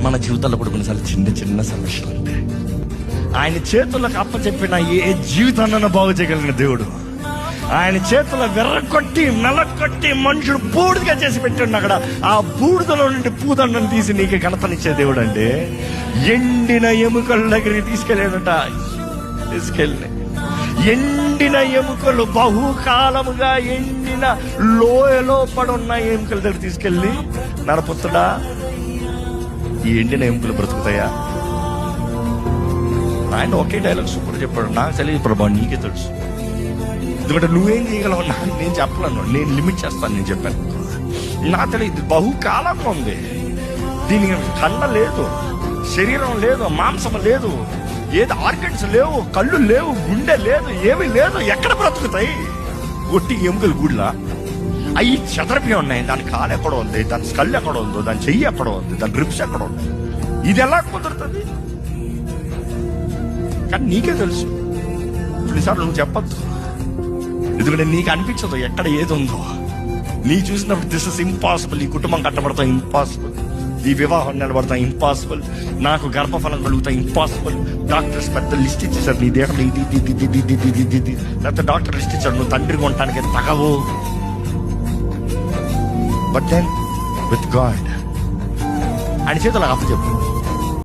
మన జీవితాల్లో కూడా కొన్నిసార్లు చిన్న చిన్న సమస్యలు ఉంటాయి. ఆయన చేతులకు అప్పచెప్పిన ఏ జీవితాన్న బాగు చేయగలిగిన దేవుడు, ఆయన చేతుల వెర్రకొట్టి నలకొట్టి మనుషుడు బూడిదగా చేసి పెట్టండి. అక్కడ ఆ బూడిదలో నుండి పూదండను తీసి నీకు ఘనతనిచ్చే దేవుడు అంటే ఎండిన ఎముకల దగ్గరికి తీసుకెళ్ళాడట. ఎండిన ఎముకలు, బహుకాలముగా ఎండిన లోయలో పడున్న ఎముకల దగ్గర తీసుకెళ్ళి, నరపుత్రుడా ఈ ఎండిన ఎముకలు బ్రతుకుతాయా? ఆయన ఒకే డైలాగ్ సూపర్ చెప్పాడు, నాకు తెలియదు ప్రభా నీకే తెలుసు. ఎందుకంటే నువ్వేం చేయగలవు నేను చెప్పలేను, నేను లిమిట్ చేస్తాను. నేను చెప్పాను నా తెలియదు, బహుకాలంగా ఉంది, దీనికి కండ లేదు, శరీరం లేదు, మాంసం లేదు, ఏది ఆర్గన్స్ లేవు, కళ్ళు లేవు, గుండె లేదు, ఏమీ లేదు. ఎక్కడ బ్రతుకుతాయి? ఒట్టి ఎముకలు గుడ్లా అవి చెదరపి ఉన్నాయి. దాని కాలు ఎక్కడ ఉంది, దాని స్కల్ ఎక్కడ ఉందో, దాని చెయ్యి ఎక్కడ ఉంది, దాని రిప్స్ ఎక్కడ ఉంది. ఇది ఎలా కుదురుతుంది? కానీ నీకే తెలుసు. కొన్నిసార్లు నువ్వు చెప్పద్దు, ఎందుకంటే నీకు అనిపించదు ఎక్కడ ఏది ఉందో. నీ చూసినప్పుడు దిస్ ఇస్ ఇంపాసిబుల్, ఈ కుటుంబం కట్టబడతాం ఇంపాసిబుల్, ఈ వివాహం నిలబడతాం ఇంపాసిబుల్, నాకు గర్భఫలం కలుగుతాం ఇంపాసిబుల్. డాక్టర్స్ పెద్ద లిస్ట్ ఇచ్చేసారు, నీ దేహంలో ఇది లేకపోతే డాక్టర్ లిస్ట్ ఇచ్చాడు, నువ్వు తండ్రి కొనటానికి తగవు. బట్ దెన్ విత్ గాడ్ ఆయన చేతులు అప్పచెప్పు.